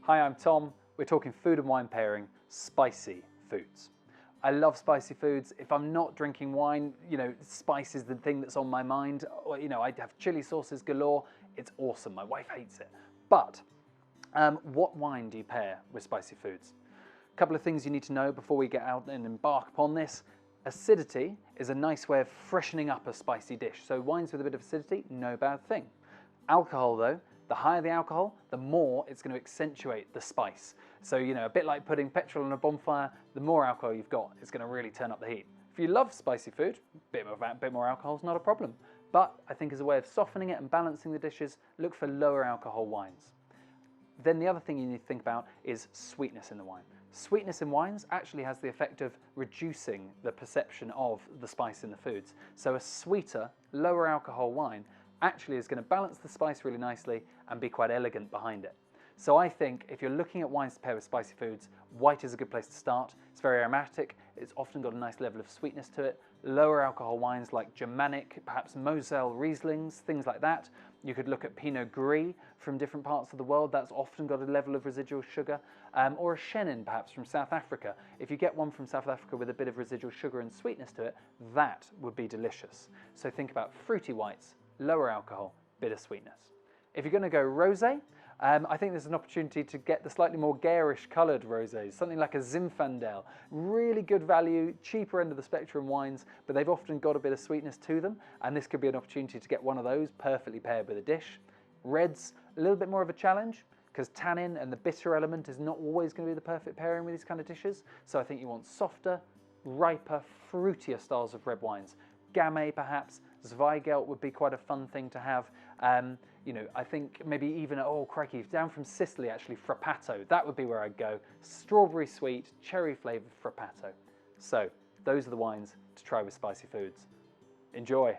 Hi, I'm Tom. We're talking food and wine pairing, spicy foods. I love spicy foods. If I'm not drinking wine, spice is the thing that's on my mind. Or, I have chili sauces galore. It's awesome. My wife hates it. But what wine do you pair with spicy foods? A couple of things you need to know before we get out and embark upon this. Acidity is a nice way of freshening up a spicy dish. So wines with a bit of acidity, no bad thing. Alcohol though, the higher the alcohol, the more it's going to accentuate the spice. So, a bit like putting petrol on a bonfire, the more alcohol you've got, it's going to really turn up the heat. If you love spicy food, a bit more alcohol is not a problem. But I think as a way of softening it and balancing the dishes, look for lower alcohol wines. Then the other thing you need to think about is sweetness in the wine. Sweetness in wines actually has the effect of reducing the perception of the spice in the foods. So a sweeter, lower alcohol wine actually is going to balance the spice really nicely and be quite elegant behind it. So I think if you're looking at wines to pair with spicy foods, white is a good place to start. It's very aromatic, it's often got a nice level of sweetness to it. Lower alcohol wines like Germanic, perhaps Moselle Rieslings, things like that. You could look at Pinot Gris from different parts of the world, that's often got a level of residual sugar. Or a Chenin perhaps from South Africa. If you get one from South Africa with a bit of residual sugar and sweetness to it, that would be delicious. So think about fruity whites, lower alcohol, bit of sweetness. If you're going to go rosé, I think there's an opportunity to get the slightly more garish coloured rosés, something like a Zinfandel. Really good value, cheaper end of the spectrum wines, but they've often got a bit of sweetness to them, and this could be an opportunity to get one of those perfectly paired with a dish. Reds, a little bit more of a challenge, because tannin and the bitter element is not always going to be the perfect pairing with these kind of dishes, so I think you want softer, riper, fruitier styles of red wines. Gamay perhaps, Zweigelt would be quite a fun thing to have. I think maybe even, oh crikey, down from Sicily actually, Frappato, that would be where I'd go. Strawberry sweet, cherry flavoured Frappato. So those are the wines to try with spicy foods. Enjoy.